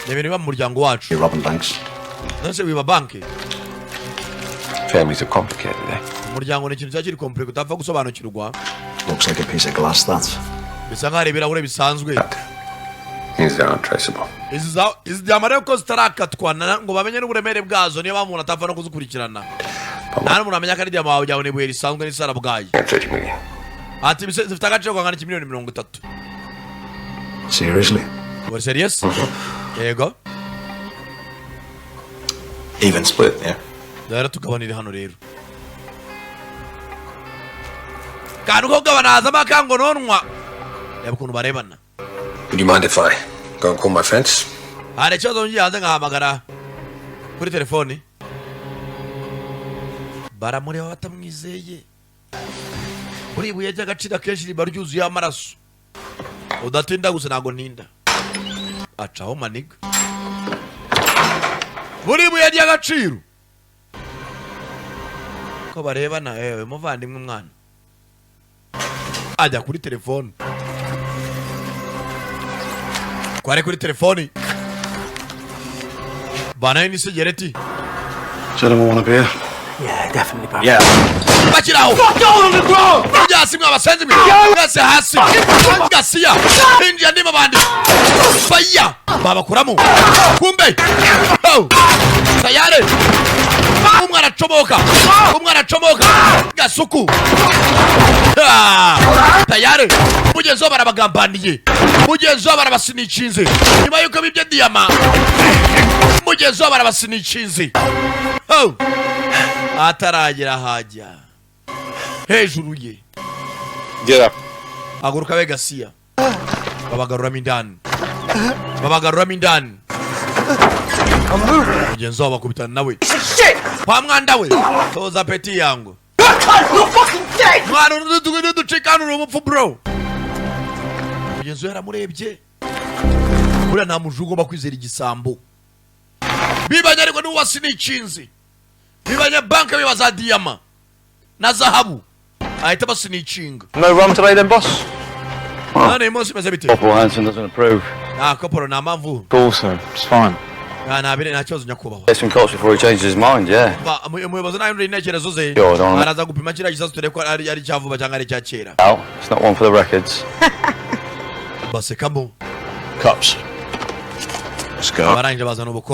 Ibintu biba mu muryango wacu. You're robbing banks. Nase wiba banki. Families are complicated, eh? Umuryango ni ikintu cyakiri complex utapfa gusobanukirwa. Looks like a piece of glass, that. Bisa nk'aho ari ibirahure bisanzwe. Means they're untraceable. Izi diamare ko zitarakatwa ngo bamenye n'uburemere bwazo niyo mpamvu umuntu atapfa no kuzikurikirana. Nta n'umuntu amenya ko ari diamare wawe yawe n'ibuye risanzwe n'isara bwayo. 30 million. Ati zifite agaciro kangana n'imiliyoni 30. Seriously? Wari serious? Yego. Even split, yeah. Dara tugabanire hano rero. Kantu ko gabanaza amakango nonwa. Yaba ukuntu barebana. Would you mind if I go and call my friends? Hari ikibazo ngiye hanze nkahamagara kuri telefoni. Baramureba batamwizeye. Buri ibuye ry'agaciro kenshi riba ryuzuye amaraso. Udatinda gusa ntago ntinda. Acaho maniga. Buri ibuye ry'agaciro. Ko barebana muvandimwe mwana. Ajya kuri telefoni. Kware kuri telefoni. Bana ni sigareti. Gentlemen want a beer? Yeah, definitely, bro. Yeah. Bachiraho. Fuck all on the ground! Yasi mwa basenzi mwe. Yasi hasi. Gasiya. India ndimo bandi. Faya. Baba kuramu. Kumbe. Oh. Tayari. Umwana chomoka. Gasuku. Tayari. Mugenzo barabagambaniye. Mugenzo barabasinicinze. Nyuma yuko bibye diama. Mugenzo barabasinicinze. Oh. Ataragira hajya. Hejuru ye. Get up. Aguruka we Gasiya. Babagarura mindani. Mugenzo bakubitana nawe. Kwa mwanda we. Toza peti yangu. You're fucking dead! Mwana ducikana urumupfu bro. Mugenzo yaramurebye. Buriya nta mujuru ugomba kwizera igisambo. Bibanye ariko n'uwasinicinze. Bibanye banka bibaza diyama na zahabu. Ahita basinicinga. No rum today then, boss? None imosi meze bite? Corporal Hanson doesn't approve. Koporo na mpamvu. Of course, sir. It's fine. Nabire nta kibazo nyakubahwa. Get some cops before he changes his mind, yeah. Umuyobozi nayo intekerezo ze. Sure, don't. Araza gupima kiriya gisasu turebe ko ari cyavuba cyangwa ari cya kera. Al, it's not one for the records. Basekamo. Cops. Let's go. Barangije bazana ubuko